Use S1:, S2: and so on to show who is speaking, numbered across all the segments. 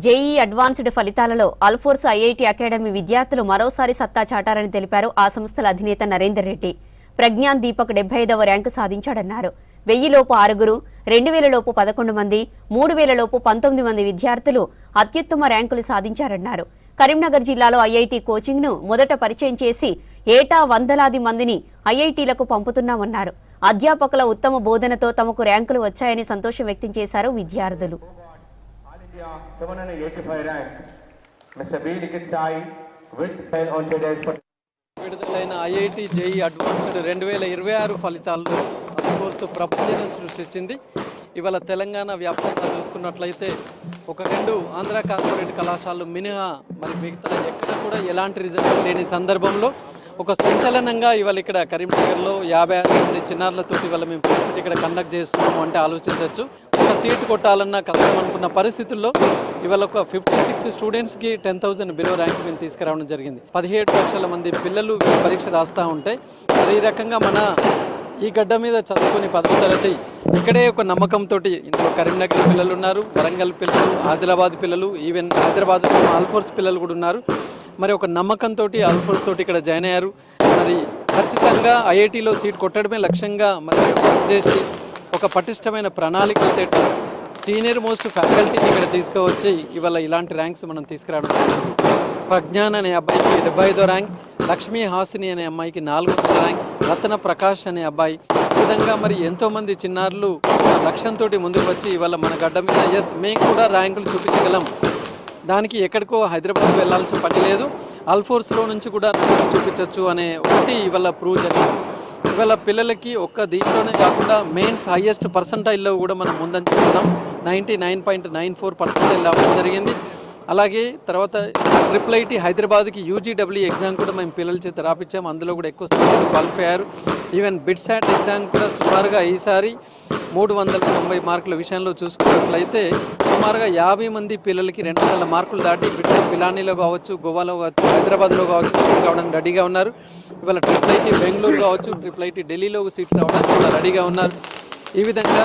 S1: JEE advanced ఫలితాలలో Alphores IIT academy విద్యార్థులు మరోసారి సత్తా చాటారని తెలిపారు ఆ సంస్థల అధినేత నరేందర్ రెడ్డి. ప్రజ్ఞాన్ దీపక్ 75వ ర్యాంకు సాధించాడన్నారు. 1000 లోపు 6, 2000 లోపు 11 మంది, 3000 లోపు 19 మంది విద్యార్థులు అత్యుత్తమ ర్యాంకులు సాధించారన్నారు. కరీంనగర్ జిల్లాలో ఐఐటీ కోచింగ్ ను మొదట పరిచయం చేసి ఏటా వందలాది మందిని ఐఐటీలకు పంపుతున్నామన్నారు. అధ్యాపకుల ఉత్తమ బోధనతో తమకు ర్యాంకులు వచ్చాయని సంతోషం వ్యక్తం చేశారు విద్యార్థులు.
S2: 785 rank, Mr. B. Nikit Sai, with on today's
S3: విడుదలైన ఐఐటీ జేఈ అడ్వాన్స్డ్ 2026 ఫలితాల్లో కోర్సు ప్రపంచం సృష్టించింది. ఇవాళ తెలంగాణ వ్యాప్తంగా చూసుకున్నట్లయితే 1-2 ఆంధ్ర కార్పొరేట్ కళాశాలలు మినహా మరి మిగతా ఎక్కడ కూడా ఎలాంటి రిజల్ట్స్ లేని సందర్భంలో ఒక సంచలనంగా ఇవాళ ఇక్కడ కరీంనగర్లో 56 మంది చిన్నారులతో ఇవాళ మేము ప్రెస్ మీట్ ఇక్కడ కండక్ట్ చేస్తున్నాము అంటే ఆలోచించవచ్చు. ఒక సీటు కొట్టాలన్న కష్టం అనుకున్న పరిస్థితుల్లో ఇవాళ ఒక 56 స్టూడెంట్స్కి 10,000 బిలో ర్యాంక్ మేము తీసుకురావడం జరిగింది. 17 లక్షల మంది పిల్లలు పరీక్ష రాస్తూ ఉంటాయి. ఈ రకంగా మన ఈ గడ్డ మీద చదువుకుని 10వ తరగతి ఇక్కడే ఒక నమ్మకంతో ఇందులో కరీంనగర్ పిల్లలు ఉన్నారు, వరంగల్ పిల్లలు, ఆదిలాబాద్ పిల్లలు, ఈవెన్ హైదరాబాద్ అల్ఫోర్స్ పిల్లలు కూడా ఉన్నారు. మరి ఒక నమ్మకంతో అల్ఫోర్స్ తోటి ఇక్కడ జాయిన్ అయ్యారు. మరి ఖచ్చితంగా ఐఐటీలో సీట్ కొట్టడమే లక్ష్యంగా మరి వర్క్ చేసి ఒక పటిష్టమైన ప్రణాళికలతో సీనియర్ మోస్ట్ ఫ్యాకల్టీని ఇక్కడ తీసుకువచ్చి ఇవాళ ఇలాంటి ర్యాంక్స్ మనం తీసుకురావడం. ప్రజ్ఞాన్ అనే అబ్బాయికి 75వ ర్యాంక్, లక్ష్మీ హాసిని అనే అమ్మాయికి 4వ ర్యాంక్, రత్న ప్రకాష్ అనే అబ్బాయి. ఈ విధంగా మరి ఎంతోమంది చిన్నారులు లక్ష్యంతో ముందుకు వచ్చి ఇవాళ మన గడ్డ మీద మేము కూడా ర్యాంకులు చూపించగలం, దానికి ఎక్కడికో హైదరాబాద్ వెళ్లాల్సిన పని లేదు, అల్ఫోర్స్లో నుంచి కూడా ర్యాంకులు చూపించవచ్చు అనే ఒకటి ఇవాళ ప్రూవ్ జరిగింది. ఇవాళ పిల్లలకి ఒక్క దీంట్లోనే కాకుండా మెయిన్స్ హైయెస్ట్ పర్సంటైల్లో కూడా మనం ముందంచుకున్నాం. 99.94% రావడం జరిగింది. అలాగే తర్వాత IIIT హైదరాబాద్కి UGW ఎగ్జామ్ కూడా మేము పిల్లల చేత రాపించాము. అందులో కూడా ఎక్కువ సంఖ్యలో క్వాలిఫై అయ్యారు. ఈవెన్ బిట్సాట్ ఎగ్జామ్ కూడా సుమారుగా ఈసారి 390 మార్కుల విషయంలో చూసుకున్నట్లయితే సుమారుగా 50 మంది పిల్లలకి 200 మార్కులు దాటి బిట్సాట్ పిలానీలో కావచ్చు, గోవాలో కావచ్చు, హైదరాబాద్లో కావచ్చు కావడానికి రెడీగా ఉన్నారు. ఇవాళ IIIT బెంగళూరు కావచ్చు, IIIT ఢిల్లీలో సీట్లు రావడానికి కూడా రెడీగా ఉన్నారు. ఈ విధంగా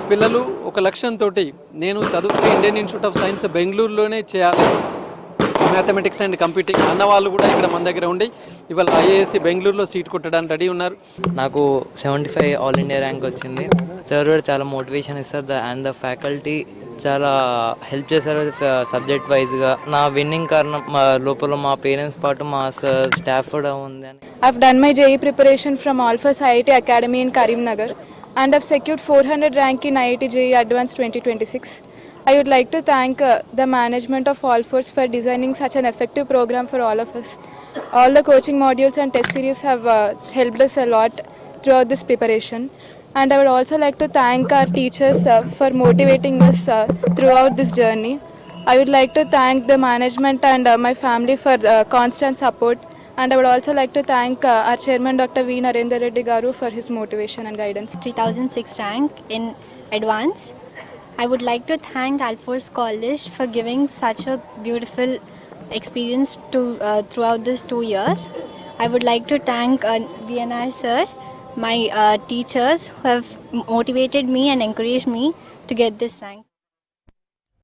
S3: పిల్లలు ఒక లక్ష్యంతో నేను చదువుకునే ఇండియన్ ఇన్స్టిట్యూట్ ఆఫ్ సైన్స్ బెంగళూరులోనే చేయాలి మ్యాథమెటిక్స్ అండ్ కంప్యూటింగ్ అన్న వాళ్ళు కూడా ఇక్కడ మన దగ్గర ఉండి ఇవాళ ఐఏఎస్సి బెంగళూరులో సీట్ కొట్టడానికి రెడీ ఉన్నారు.
S4: నాకు 75 ఆల్ ఇండియా ర్యాంక్ వచ్చింది. సార్ కూడా చాలా మోటివేషన్ ఇస్తారు అండ్ ద ఫ్యాకల్టీ చాలా హెల్ప్ చేశారు సబ్జెక్ట్ వైజ్గా. నా విన్నింగ్ కారణం లోపల మా పేరెంట్స్ పాటు మా స్టాఫ్ కూడా ఉంది అని.
S5: I've done my JEE preparation from Alphas IIT Academy in Karimnagar and I've secured 400 rank in IIT JEE Advanced 2026. I would like to thank the management of Alphas for designing such an effective program for all of us. All the coaching modules and test series have helped us a lot throughout this preparation. And I would also like to thank our teachers for motivating us throughout this journey. I would like to thank the management and my family for constant support. And I would also like to thank our chairman Dr. V. Narendra Reddy Garu for his motivation and guidance.
S6: 3006 rank in advance. I would like to thank Alphor's College for giving such a beautiful experience throughout these 2 years. I would like to thank VNR sir, my teachers who have motivated me and encouraged me to get this rank.